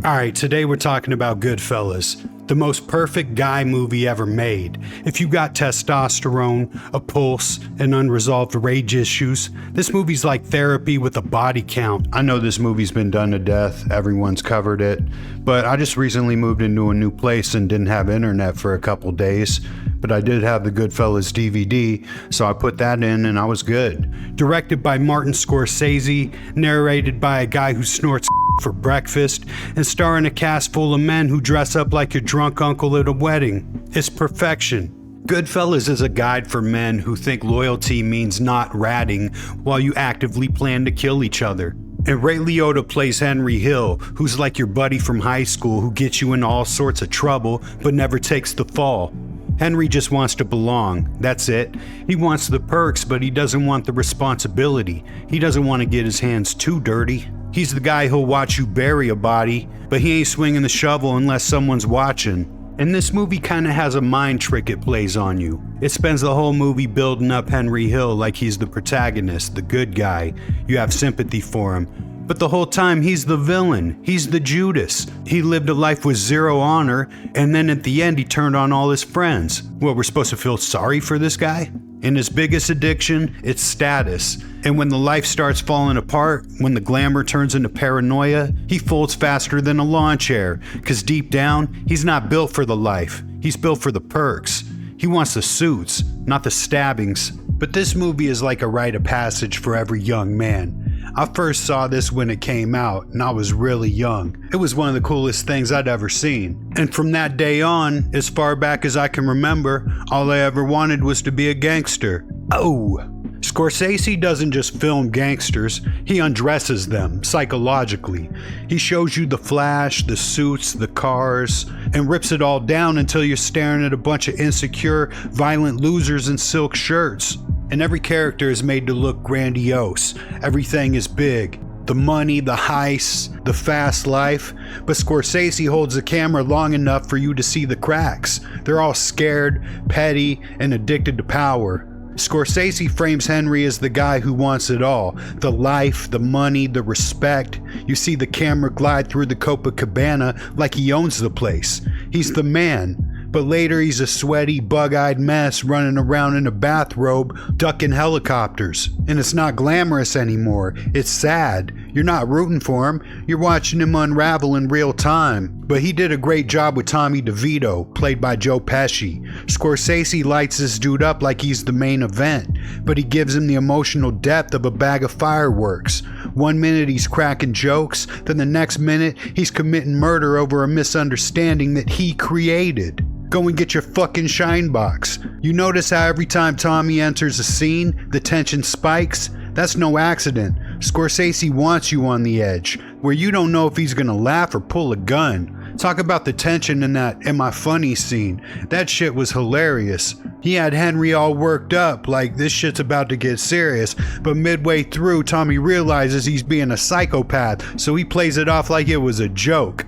Alright, today we're talking about Goodfellas, the most perfect guy movie ever made. If you got testosterone, a pulse, and unresolved rage issues, this movie's like therapy with a body count. I know this movie's been done to death, everyone's covered it, but I just recently moved into a new place and didn't have internet for a couple days. But I did have the Goodfellas DVD, so I put that in and I was good. Directed by Martin Scorsese, narrated by a guy who snorts for breakfast, and starring a cast full of men who dress up like your drunk uncle at a wedding. It's perfection. Goodfellas is a guide for men who think loyalty means not ratting while you actively plan to kill each other. And Ray Liotta plays Henry Hill, who's like your buddy from high school who gets you in all sorts of trouble but never takes the fall. Henry just wants to belong, that's it. He wants the perks, but he doesn't want the responsibility. He doesn't want to get his hands too dirty. He's the guy who'll watch you bury a body, but he ain't swinging the shovel unless someone's watching. And this movie kinda has a mind trick it plays on you. It spends the whole movie building up Henry Hill like he's the protagonist, the good guy. You have sympathy for him. But the whole time he's the villain, he's the Judas. He lived a life with zero honor, and then at the end he turned on all his friends. What, we're supposed to feel sorry for this guy? In his biggest addiction, it's status. And when the life starts falling apart, when the glamour turns into paranoia, he folds faster than a lawn chair. Cause deep down, he's not built for the life. He's built for the perks. He wants the suits, not the stabbings. But this movie is like a rite of passage for every young man. I first saw this when it came out, and I was really young. It was one of the coolest things I'd ever seen. And from that day on, as far back as I can remember, all I ever wanted was to be a gangster. Oh! Scorsese doesn't just film gangsters, he undresses them, psychologically. He shows you the flash, the suits, the cars, and rips it all down until you're staring at a bunch of insecure, violent losers in silk shirts. And every character is made to look grandiose. Everything is big. The money, the heists, the fast life. But Scorsese holds the camera long enough for you to see the cracks. They're all scared, petty, and addicted to power. Scorsese frames Henry as the guy who wants it all. The life, the money, the respect. You see the camera glide through the Copacabana like he owns the place. He's the man. But later he's a sweaty, bug-eyed mess running around in a bathrobe, ducking helicopters. And it's not glamorous anymore. It's sad. You're not rooting for him. You're watching him unravel in real time. But he did a great job with Tommy DeVito, played by Joe Peshy. Scorsese lights this dude up like he's the main event, but he gives him the emotional depth of a bag of fireworks. One minute he's cracking jokes, then the next minute he's committing murder over a misunderstanding that he created. Go and get your fucking shine box. You notice how every time Tommy enters a scene, the tension spikes? That's no accident. Scorsese wants you on the edge, where you don't know if he's gonna laugh or pull a gun. Talk about the tension in that "Am I funny?" scene. That shit was hilarious. He had Henry all worked up like this shit's about to get serious, but midway through Tommy realizes he's being a psychopath, so he plays it off like it was a joke.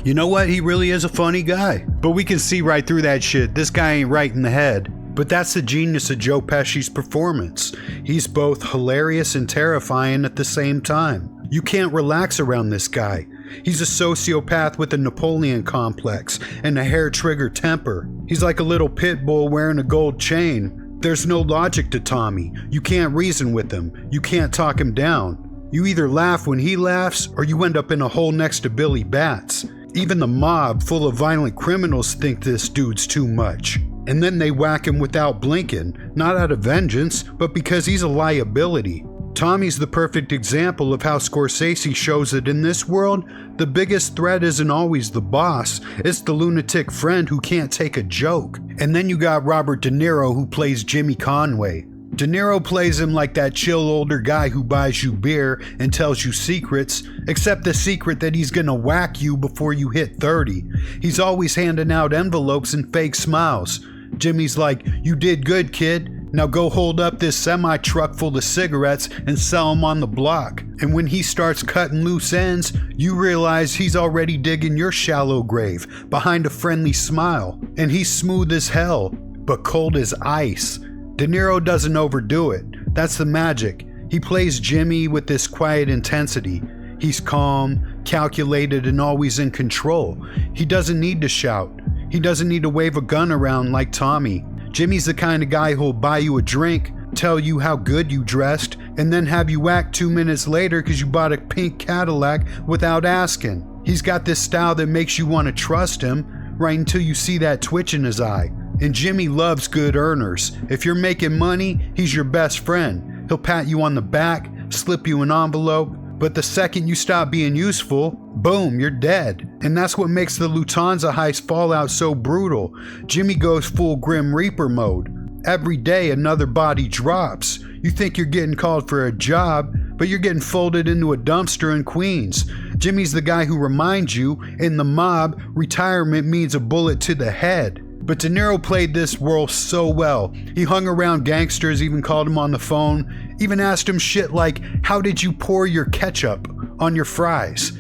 You know what? He really is a funny guy. But we can see right through that shit. This guy ain't right in the head. But that's the genius of Joe Pesci's performance. He's both hilarious and terrifying at the same time. You can't relax around this guy. He's a sociopath with a Napoleon complex and a hair-trigger temper. He's like a little pit bull wearing a gold chain. There's no logic to Tommy. You can't reason with him. You can't talk him down. You either laugh when he laughs, or you end up in a hole next to Billy Bats. Even the mob, full of violent criminals, think this dude's too much. And then they whack him without blinking, not out of vengeance, but because he's a liability. Tommy's the perfect example of how Scorsese shows that in this world, the biggest threat isn't always the boss, it's the lunatic friend who can't take a joke. And then you got Robert De Niro, who plays Jimmy Conway. De Niro plays him like that chill older guy who buys you beer and tells you secrets, except the secret that he's gonna whack you before you hit 30. He's always handing out envelopes and fake smiles. Jimmy's like, "You did good, kid. Now go hold up this semi-truck full of cigarettes and sell them on the block." And when he starts cutting loose ends, you realize he's already digging your shallow grave behind a friendly smile. And he's smooth as hell, but cold as ice. De Niro doesn't overdo it. That's the magic. He plays Jimmy with this quiet intensity. He's calm, calculated and always in control. He doesn't need to shout. He doesn't need to wave a gun around like Tommy. Jimmy's the kind of guy who'll buy you a drink, tell you how good you dressed, and then have you act 2 minutes later because you bought a pink Cadillac without asking. He's got this style that makes you want to trust him right until you see that twitch in his eye. And Jimmy loves good earners. If you're making money, he's your best friend. He'll pat you on the back, slip you an envelope, but the second you stop being useful, boom, you're dead. And that's what makes the Lufthansa heist fallout so brutal. Jimmy goes full Grim Reaper mode. Every day another body drops. You think you're getting called for a job, but you're getting folded into a dumpster in Queens. Jimmy's the guy who reminds you, in the mob, retirement means a bullet to the head. But De Niro played this role so well. He hung around gangsters, even called him on the phone, even asked him shit like, how did you pour your ketchup on your fries?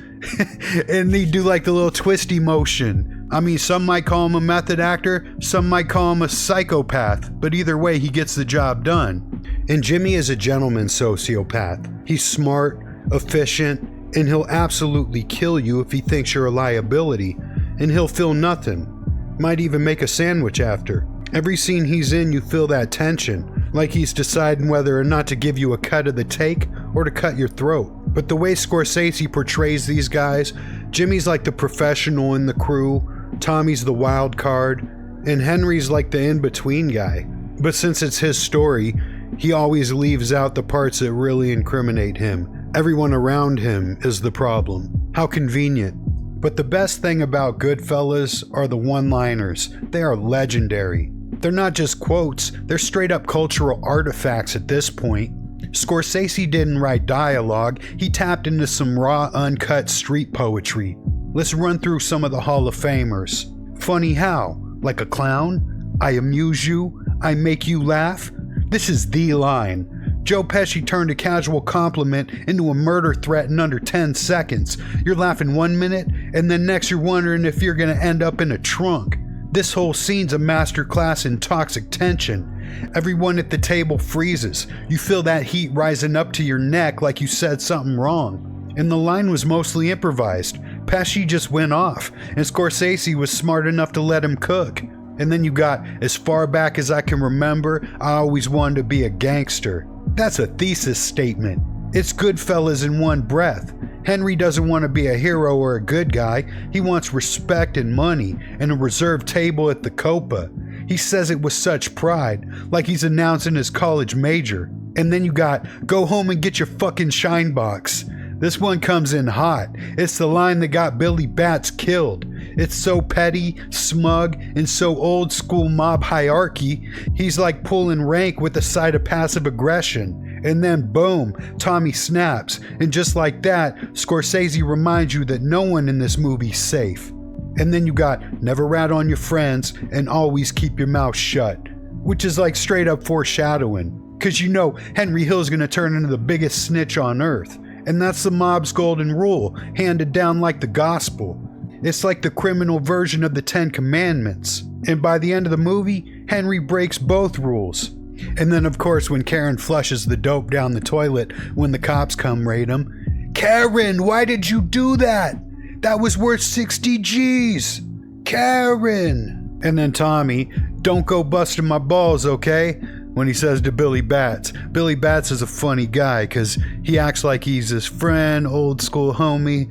And he'd do like the little twisty motion. I mean, some might call him a method actor, some might call him a psychopath, but either way, he gets the job done. And Jimmy is a gentleman sociopath. He's smart, efficient, and he'll absolutely kill you if he thinks you're a liability, and he'll feel nothing. Might even make a sandwich after. Every scene he's in, you feel that tension, like he's deciding whether or not to give you a cut of the take or to cut your throat. But the way Scorsese portrays these guys, Jimmy's like the professional in the crew, Tommy's the wild card, and Henry's like the in-between guy. But since it's his story, he always leaves out the parts that really incriminate him. Everyone around him is the problem. How convenient. But the best thing about Goodfellas are the one-liners. They are legendary. They're not just quotes, they're straight up cultural artifacts at this point. Scorsese didn't write dialogue, he tapped into some raw, uncut street poetry. Let's run through some of the Hall of Famers. Funny how? Like a clown? I amuse you? I make you laugh? This is the line. Joe Pesci turned a casual compliment into a murder threat in under 10 seconds. You're laughing 1 minute, and then next you're wondering if you're gonna end up in a trunk. This whole scene's a masterclass in toxic tension. Everyone at the table freezes. You feel that heat rising up to your neck like you said something wrong. And the line was mostly improvised. Pesci just went off, and Scorsese was smart enough to let him cook. And then you got, as far back as I can remember, I always wanted to be a gangster. That's a thesis statement. It's Goodfellas in one breath. Henry doesn't want to be a hero or a good guy. He wants respect and money and a reserved table at the Copa. He says it with such pride, like he's announcing his college major. And then you got, go home and get your fucking shine box. This one comes in hot. It's the line that got Billy Batts killed. It's so petty, smug, and so old school mob hierarchy, he's like pulling rank with a side of passive aggression. And then boom, Tommy snaps. And just like that, Scorsese reminds you that no one in this movie's safe. And then you got never rat on your friends and always keep your mouth shut. Which is like straight up foreshadowing. Cause you know Henry Hill's gonna turn into the biggest snitch on earth. And that's the mob's golden rule, handed down like the gospel. It's like the criminal version of the 10 Commandments. And by the end of the movie, Henry breaks both rules. And then of course when Karen flushes the dope down the toilet when the cops come raid him. Karen, why did you do that? That was worth 60 G's. Karen. And then Tommy, don't go busting my balls, okay? When he says to Billy Batts. Billy Batts is a funny guy because he acts like he's his friend, old school homie,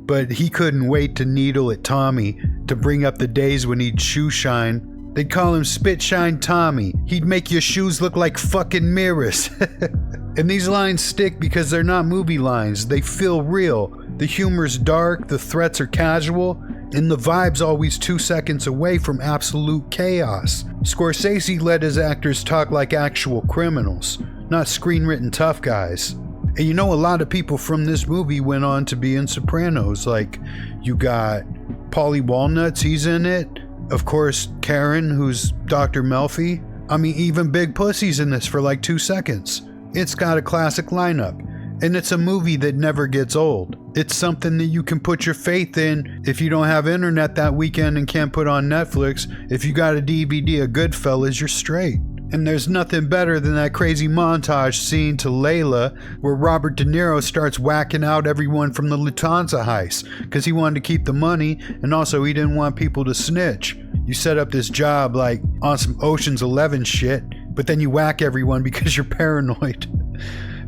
but he couldn't wait to needle at Tommy to bring up the days when he'd shoe shine. They'd call him Spit Shine Tommy. He'd make your shoes look like fucking mirrors. And these lines stick because they're not movie lines. They feel real. The humor's dark, the threats are casual, and the vibe's always 2 seconds away from absolute chaos. Scorsese let his actors talk like actual criminals, not screen-written tough guys. And you know, a lot of people from this movie went on to be in Sopranos. Like, you got Paulie Walnuts, he's in it. Of course, Karen, who's Dr. Melfi. I mean, even Big Pussy's in this for like 2 seconds. It's got a classic lineup. And it's a movie that never gets old. It's something that you can put your faith in if you don't have internet that weekend and can't put on Netflix. If you got a DVD of Goodfellas, you're straight. And there's nothing better than that crazy montage scene to Layla where Robert De Niro starts whacking out everyone from the Lufthansa heist because he wanted to keep the money and also he didn't want people to snitch. You set up this job like on some Ocean's 11 shit, but then you whack everyone because you're paranoid.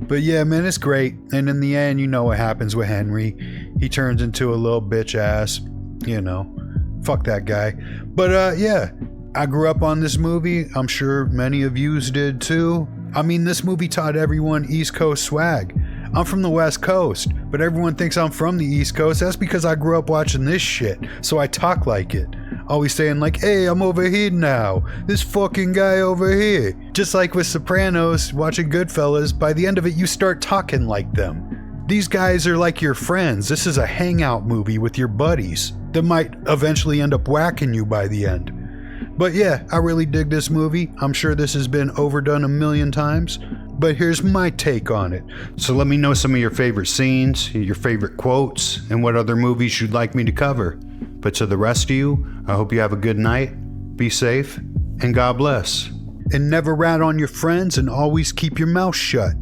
But yeah, man, it's great. And in the end, you know what happens with Henry. He turns into a little bitch ass, you know. Fuck that guy. But yeah, I grew up on this movie. I'm sure many of yous did too. I mean, this movie taught everyone East Coast swag. I'm from the West Coast, but everyone thinks I'm from the East Coast. That's because I grew up watching this shit, so I talk like it. Always saying like, hey, I'm over here now. This fucking guy over here. Just like with Sopranos, watching Goodfellas, by the end of it, you start talking like them. These guys are like your friends. This is a hangout movie with your buddies that might eventually end up whacking you by the end. But yeah, I really dig this movie. I'm sure this has been overdone a million times, but here's my take on it. So let me know some of your favorite scenes, your favorite quotes, and what other movies you'd like me to cover. But to the rest of you, I hope you have a good night, be safe, and God bless. And never rat on your friends and always keep your mouth shut.